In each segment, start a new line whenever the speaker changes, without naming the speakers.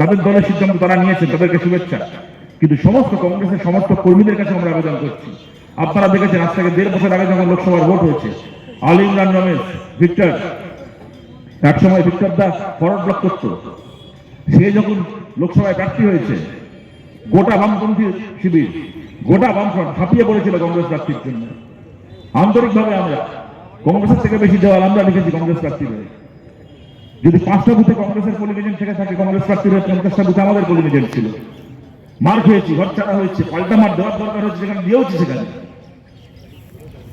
তাদের দলের সিদ্ধান্ত তারা নিয়েছে, তাদেরকে শুভেচ্ছা। কিন্তু সমস্ত কংগ্রেসের সমর্থক কর্মীদের কাছে আমরা আবেদন করছি, আপনারা দেখেছেন আজ থেকে 1.5 বছর আগে যখন লোকসভার ভোট হয়েছে, আলী ইমরান রমেশ ভিক্টর, একসময় ভিক্টর দা ফরওয়ার্ড ব্লক করত, সে যখন লোকসভায় প্রার্থী হয়েছে, গোটা বামপন্থী শিবির, গোটা বামফ্রন্ট ছাপিয়ে পড়েছিল কংগ্রেস প্রার্থীর জন্য। আন্তরিকভাবে আমরা কংগ্রেসের থেকে বেশি দেওয়াল আমরা লিখেছি কংগ্রেস প্রার্থীদের। যদি 5টা বুথে কংগ্রেসের পোলিং এজেন্ট থেকে থাকে, কংগ্রেস প্রার্থীর 50টা বুথে আমাদের পোলিং এজেন্ট ছিল। মার খেয়েছি, ঘর ছাড়া হয়েছে, পাল্টা মার দেওয়ার দরকার হচ্ছে, সেখানে দিয়েওছি সেখানে,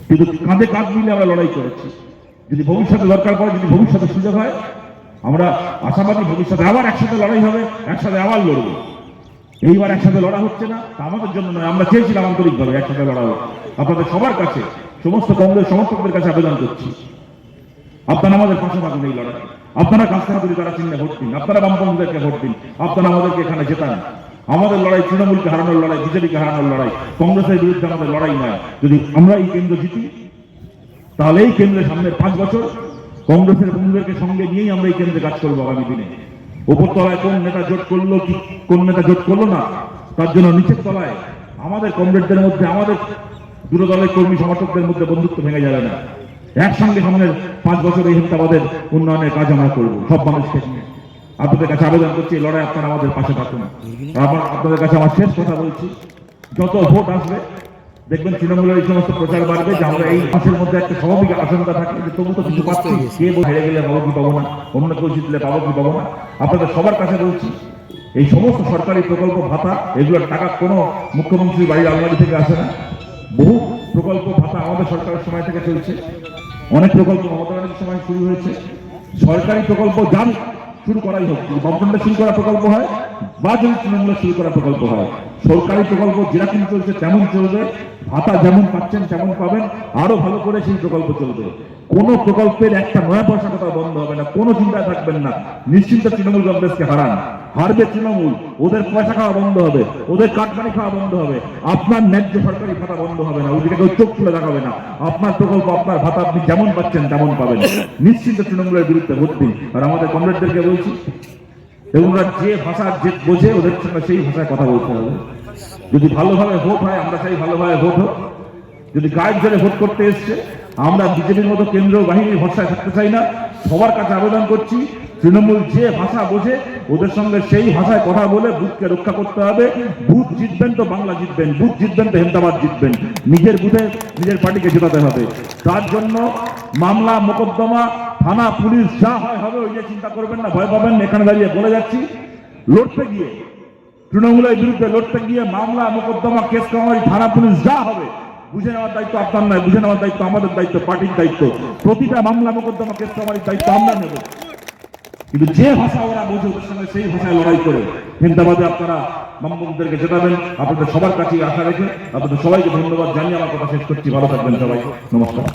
কিন্তু কাঁধে কাঁধ মিলে আমরা লড়াই করেছি। যদি ভবিষ্যতে দরকার পড়ে, যদি ভবিষ্যতে সুযোগ হয়, আমরা আশাবাদী ভবিষ্যতে আবার একসাথে লড়াই হবে, একসাথে আবার লড়বো। এইবার একসাথে লড়া হচ্ছে না, তা আমাদের জন্য নয়, আমরা চেয়েছিলাম আন্তরিকভাবে একসাথে লড়া হোক। আপনাদের সবার কাছে, সমস্ত কংগ্রেস সমর্থকদের কাছে আবেদন করছি, আপনারা আমাদের পাশে থাকুন এই লড়াই। আপনারা কাস্তাহাতুরি তারা চিহ্নে ভোট দিন, আপনারা বামপন্থীদেরকে ভোট দিন, আপনারা আমাদেরকে এখানে জেতান। আমাদের লড়াই তৃণমূলকে হারানোর লড়াই, বিজেপিকে হারানোর লড়াই, কংগ্রেসের বিরুদ্ধে আমাদের লড়াই নয়। যদি আমরা এই কেন্দ্র জিতি, তাহলে এই কেন্দ্রের সামনের 5 বছর কংগ্রেসের বন্ধুদেরকে সঙ্গে নিয়েই আমরা এই কেন্দ্রে কাজ করবো আগামী দিনে। উপরতলায় কোন নেতা জোট করলো কি কোন নেতা জোট করলো না, তার জন্য নিচের তলায় আমাদের কমরেডদের মধ্যে, আমাদের দুটো দলের কর্মী সমর্থকদের মধ্যে বন্ধুত্ব ভেঙে যাবে না। একসঙ্গে সামনের 5 বছর এই হেমতাবাদের উন্নয়নের কাজ আমরা করবো সব মানুষকে নিয়ে। আপনাদের কাছে আবেদন করছি, এই লড়াই আপনারা আমাদের পাশে থাকুন। আপনাদের কাছে আমার শেষ কথা বলছি, যত ভোট আসবে দেখবেন তৃণমূলের এই সমস্ত প্রচার বাড়বে যে আমরা এই মাসের মধ্যে একটা স্বাভাবিক আশঙ্কা থাকে যে তবু তো কিছু পাচ্ছি, কে হেরে গেলে পাবো কি পাবো না, অন্য কেউ জিতলে পাবো কি পাবো না। আপনাদের সবার কাছে বলছি, এই সমস্ত সরকারি প্রকল্প ভাতা, এগুলোর টাকা কোনো মুখ্যমন্ত্রীর বাড়ির আলমারি থেকে আসে না। বহু প্রকল্প ভাতা আমাদের সরকারের সময় থেকে চলছে, অনেক প্রকল্প মমতা ব্যানার্জির সময় শুরু হয়েছে। সরকারি প্রকল্প যান শুরু করাই হোক, যদি বামফ্রন্টের শুরু করা প্রকল্প হয় বা যদি তৃণমূলের শুরু করা প্রকল্প হয়, সরকারি প্রকল্প যেরকম চলছে তেমন চলবে, ভাতা যেমন পাচ্ছেন তেমন পাবেন, আরো ভালো করে সেই প্রকল্প চলবে। কোনো প্রকল্পের একটা নয়া পয়সা কথা বন্ধ হবে না, কোনো চিন্তা থাকবেন না, নিশ্চিন্ত তৃণমূল কংগ্রেসকে হারান। হারবে তৃণমূল, ওদের পয়সা খাওয়া বন্ধ হবে, ওদের কাটমানি খাওয়া বন্ধ হবে, আপনার ন্যায্য সরকারি ভাতা বন্ধ হবে না, ওইদিকে কেউ চোখ তুলে দেখাবে না। আপনার প্রকল্প, আপনার ভাতা আপনি যেমন পাচ্ছেন তেমন পাবেন। নিশ্চিন্ত তৃণমূলের বিরুদ্ধে ভোট দিন। আর আমাদের কমরেডদেরকে বলছি, ওরা যে ভাষা যে বোঝে ওদের সঙ্গে সেই ভাষায় কথা বলতে হবে। যদি ভালোভাবে ভোট হয় আমরা চাই ভালোভাবে ভোট হোক। যদি গায়ের জোরে ভোট করতে এসছে, আমরা বিজেপির মতো কেন্দ্রীয় বাহিনীর ভরসায় থাকতে চাই না। সবার কাছে আবেদন করছি, তৃণমূল যে ভাষা বোঝে ওদের সঙ্গে সেই ভাষায় কথা বলে বুথকে রক্ষা করতে হবে। বুথ জিতবেন তো বাংলা জিতবেন, বুথ জিতবেন তো হেমতাবাদ জিতবেন। নিজের বুথে নিজের পার্টিকে জেতাতে হবে। তার জন্য মামলা মোকদ্দমা থানা পুলিশ যা হয় হবে, ওই যে চিন্তা করবেন না, ভয় পাবেন। এখানে দাঁড়িয়ে বলে যাচ্ছি, লড়তে গিয়ে তৃণমূলের বিরুদ্ধে লড়তে গিয়ে মামলা মোকদ্দমা কেস কামারি থানা পুলিশ যা হবে, বুঝে নেওয়ার দায়িত্ব আপনার নয়, বুঝে নেওয়ার দায়িত্ব আমাদের দায়িত্ব, পার্টির দায়িত্ব। প্রতিটা মামলা মোকদ্দমা কেস কামারির দায়িত্ব আমরা নেব। কিন্তু যে ভাষা ওরা বোঝে ওদের সঙ্গে সেই ভাষায় লড়াই করে হেমতাবাদে আপনারা বামপন্থীদেরকে জেতাবেন। আপনাদের সবার কাছেই আশা রেখে আপনাদের সবাইকে ধন্যবাদ জানিয়ে আমার কথা শেষ করছি। ভালো থাকবেন সবাই, নমস্কার।